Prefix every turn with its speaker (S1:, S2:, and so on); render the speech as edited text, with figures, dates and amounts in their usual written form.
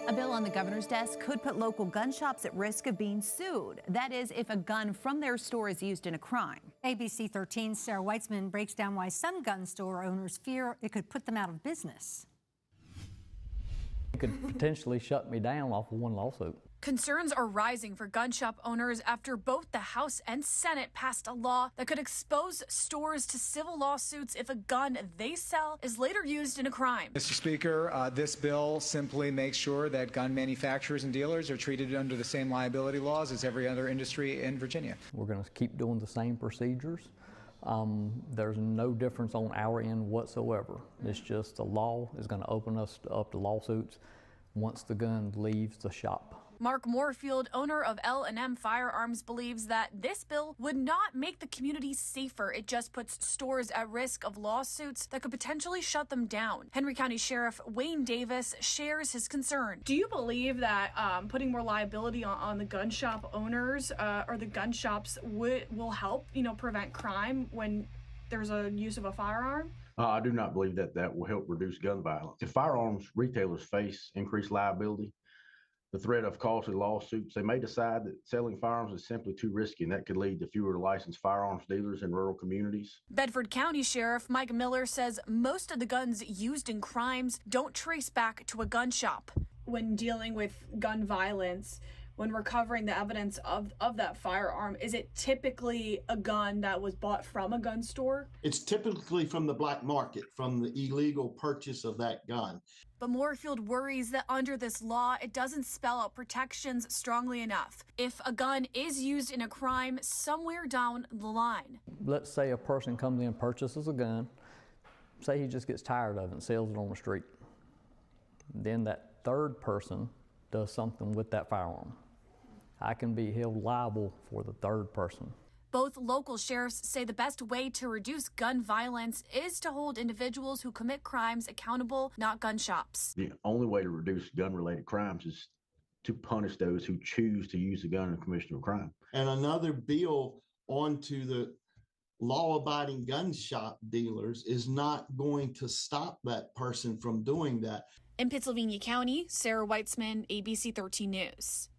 S1: A bill on the governor's desk could put local gun shops at risk of being sued. That is, if a gun from their store is used in a crime.
S2: ABC 13's Sarah Weitzman breaks down why some gun store owners fear it could put them out of business.
S3: It could potentially shut me down off of one lawsuit.
S4: Concerns are rising for gun shop owners after both the House and Senate passed a law that could expose stores to civil lawsuits if a gun they sell is later used in a crime.
S5: Mr. Speaker, this bill simply makes sure that gun manufacturers and dealers are treated under the same liability laws as every other industry in Virginia.
S3: We're going to keep doing the same procedures. There's no difference on our end whatsoever. It's just the law is going to open us up to lawsuits once the gun leaves the shop.
S4: Mark Moorfield, owner of L&M Firearms, believes that this bill would not make the community safer. It just puts stores at risk of lawsuits that could potentially shut them down. Henry County Sheriff Wayne Davis shares his concern.
S6: Do you believe that putting more liability on the gun shop owners or the gun shops will help, prevent crime when there's a use of a firearm?
S7: I do not believe that will help reduce gun violence. If firearms retailers face increased liability, the threat of costly lawsuits, they may decide that selling firearms is simply too risky, and that could lead to fewer licensed firearms dealers in rural communities.
S4: Bedford County Sheriff Mike Miller says most of the guns used in crimes don't trace back to a gun shop.
S6: When dealing with gun violence, when recovering the evidence of that firearm, is it typically a gun that was bought from a gun store?
S8: It's typically from the black market, from the illegal purchase of that gun.
S4: But Moorfield worries that under this law, it doesn't spell out protections strongly enough. If a gun is used in a crime somewhere down the line.
S3: Let's say a person comes in and purchases a gun, say he just gets tired of it and sells it on the street. Then that third person does something with that firearm. I can be held liable for the third person.
S4: Both local sheriffs say the best way to reduce gun violence is to hold individuals who commit crimes accountable, not gun shops.
S7: The only way to reduce gun-related crimes is to punish those who choose to use a gun in the commission of a crime.
S8: And another bill onto the law-abiding gun shop dealers is not going to stop that person from doing that.
S4: In Pittsylvania County, Sarah Weitzman, ABC 13 News.